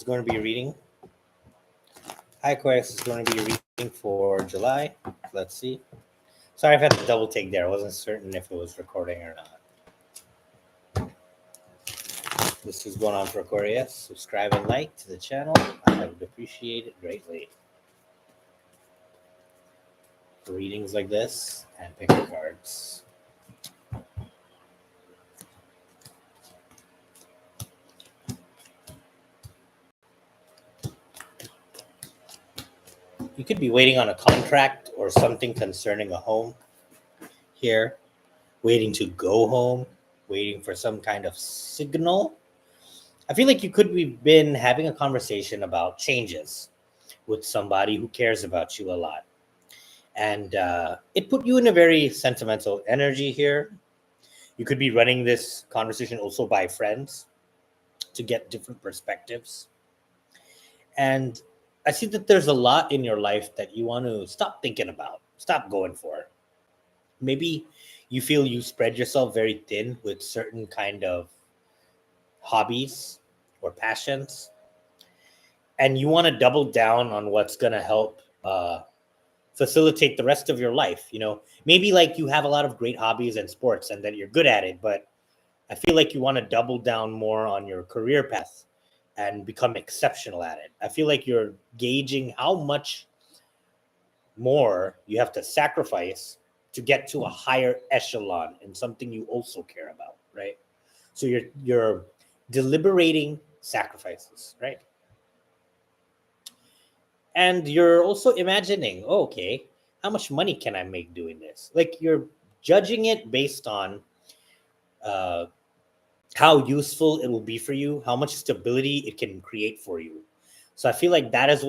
going to be reading. Hi, Aquarius is going to be reading for July. Let's see. Sorry, I've had to double take there. I wasn't certain if it was recording or not. This is going on for Aquarius. Subscribe and like to the channel. I would appreciate it greatly. For readings like this and pick the cards. You could be waiting on a contract or something concerning a home here, waiting to go home, waiting for some kind of signal. I feel like you could be been having a conversation about changes with somebody who cares about you a lot. And it put you in a very sentimental energy here. You could be running this conversation also by friends to get different perspectives. And I see that there's a lot in your life that you want to stop thinking about, stop going for. Maybe you feel you spread yourself very thin with certain kind of hobbies or passions, and you want to double down on what's going to help facilitate the rest of your life. Maybe like you have a lot of great hobbies and sports and that you're good at it, but I feel like you want to double down more on your career path and become exceptional at it. I feel like you're gauging how much more you have to sacrifice to get to a higher echelon in something you also care about, right? So you're deliberating sacrifices, right? And you're also imagining, okay, how much money can I make doing this? Like you're judging it based on how useful it will be for you, how much stability it can create for you. So I feel like that is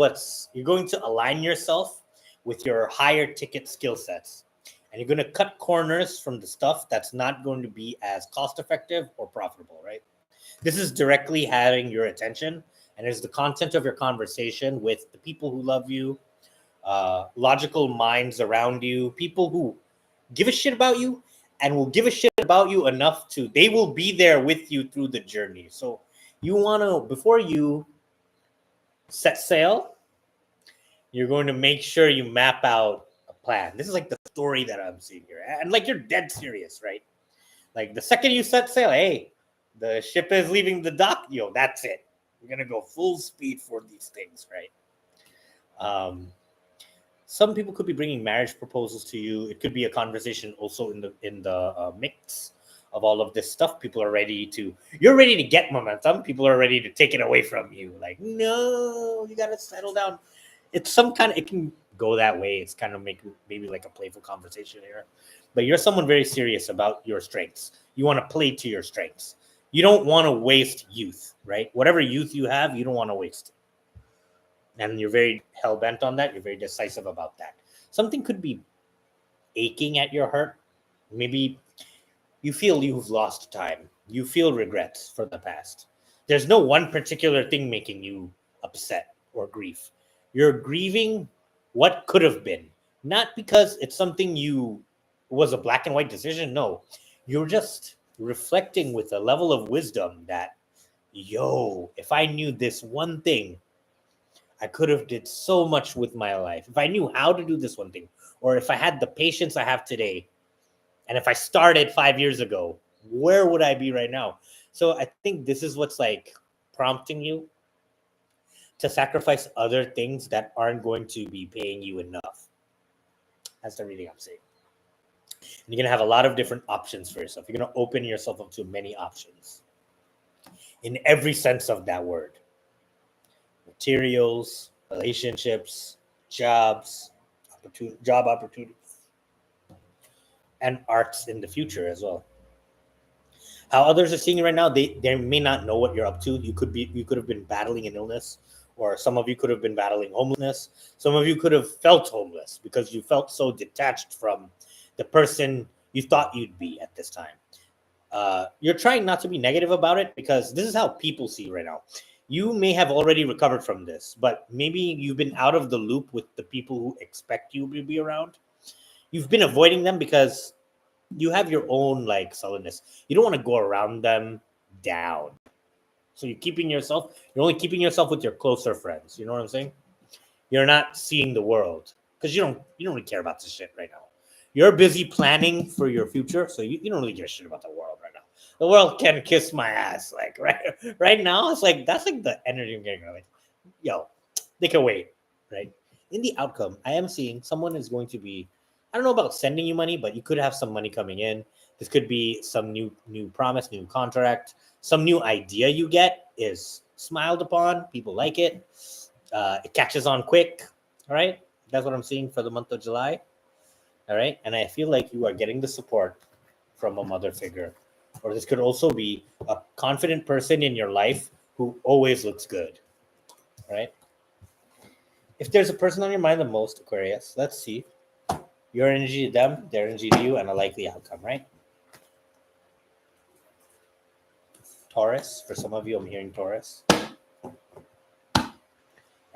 you're going to align yourself with your higher ticket skill sets. And you're going to cut corners from the stuff that's not going to be as cost effective or profitable, right? This is directly having your attention, and is the content of your conversation with the people who love you, logical minds around you, people who give a shit about you and will give a shit about you enough they will be there with you through the journey. So you want to, before you set sail, you're going to make sure you map out a plan. This is like the story that I'm seeing here. And like you're dead serious, right? Like the second you set sail, hey, the ship is leaving the dock, that's it. You're going to go full speed for these things, right? Some people could be bringing marriage proposals to you. It could be a conversation also in the mix of all of this stuff. You're ready to get momentum. People are ready to take it away from you. Like, no, you got to settle down. It can go that way. It's kind of maybe like a playful conversation here. But you're someone very serious about your strengths. You want to play to your strengths. You don't want to waste youth, right? Whatever youth you have, you don't want to waste it. And you're very hell-bent on that. You're very decisive about that. Something could be aching at your heart. Maybe you feel you've lost time. You feel regrets for the past. There's no one particular thing making you upset or grief. You're grieving what could have been. Not because it's something was a black and white decision. No, you're just reflecting with a level of wisdom that, if I knew this one thing, I could have did so much with my life. If I knew how to do this one thing, or if I had the patience I have today, and if I started 5 years ago, where would I be right now? So I think this is what's like prompting you to sacrifice other things that aren't going to be paying you enough. That's the reading I'm saying. And you're going to have a lot of different options for yourself. You're going to open yourself up to many options in every sense of that word. Materials, relationships, job opportunities, and arts in the future as well. How others are seeing you right now, they may not know what you're up to. You could have been battling an illness, or some of you could have been battling homelessness. Some of you could have felt homeless because you felt so detached from the person you thought you'd be at this time. You're trying not to be negative about it because this is how people see you right now. You may have already recovered from this, but maybe you've been out of the loop with the people who expect you to be around. You've been avoiding them because you have your own sullenness. You don't want to go around them down. So you're only keeping yourself with your closer friends. You know what I'm saying? You're not seeing the world because you don't really care about this shit right now. You're busy planning for your future, so you don't really give a shit about the world right now. The world can kiss my ass, like right now. It's like that's like the energy I'm getting. Like, yo, they can wait, right? In the outcome, I am seeing someone is going to be. I don't know about sending you money, but you could have some money coming in. This could be some new promise, new contract, some new idea you get is smiled upon. People like it. It catches on quick. All right, that's what I'm seeing for the month of July. All right, and I feel like you are getting the support from a mother figure, or this could also be a confident person in your life who always looks good. All right. If there's a person on your mind the most, Aquarius, let's see your energy to them, their energy to you, and a likely outcome. Right. Taurus. For some of you, I'm hearing Taurus. All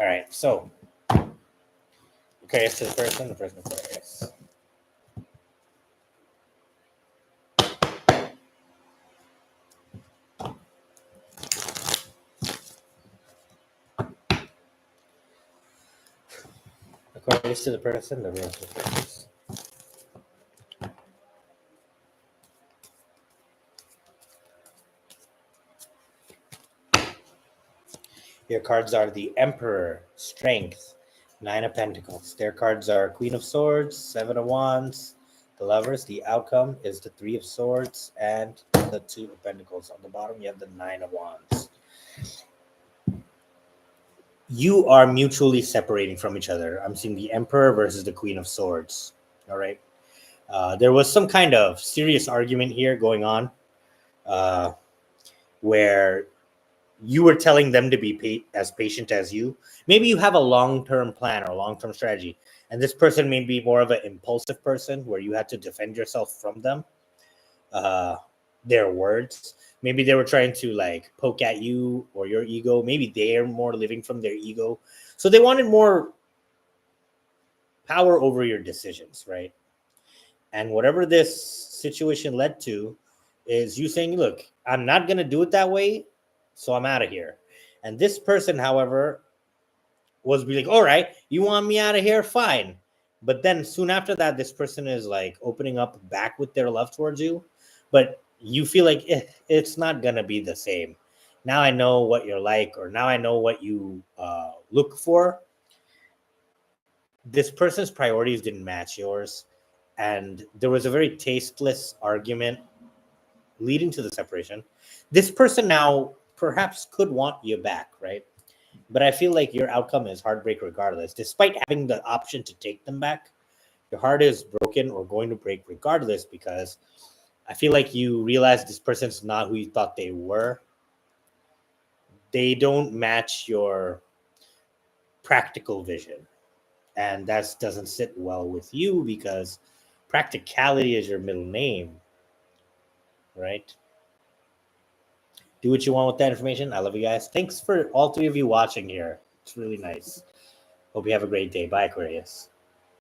right. So Aquarius to the person Aquarius. Aquarius to the person, the real Aquarius. Your cards are the Emperor, Strength, Nine of Pentacles. Their cards are Queen of Swords, Seven of Wands, the Lovers. The outcome is the Three of Swords and the Two of Pentacles. On the bottom, you have the Nine of Wands. You are mutually separating from each other. I'm seeing the Emperor versus the Queen of Swords. All right. There was some kind of serious argument here going on where you were telling them to be as patient as you. Maybe you have a long-term plan or a long-term strategy, and this person may be more of an impulsive person where you had to defend yourself from them, their words. Maybe they were trying to like poke at you or your ego. Maybe they're more living from their ego. So they wanted more power over your decisions, right? And whatever this situation led to is you saying, look, I'm not going to do it that way, so I'm out of here. And this person, however, was be like, all right, you want me out of here? Fine. But then soon after that, this person is like opening up back with their love towards you. But you feel like it's not going to be the same. Now I know what you're like, or now I know what you look for. This person's priorities didn't match yours. And there was a very tasteless argument leading to the separation. This person now perhaps could want you back, right? But I feel like your outcome is heartbreak regardless. Despite having the option to take them back, your heart is broken or going to break regardless, because I feel like you realize this person's not who you thought they were. They don't match your practical vision. And that doesn't sit well with you because practicality is your middle name, right? Do what you want with that information. I love you guys. Thanks for all three of you watching here. It's really nice. Hope you have a great day. Bye, Aquarius.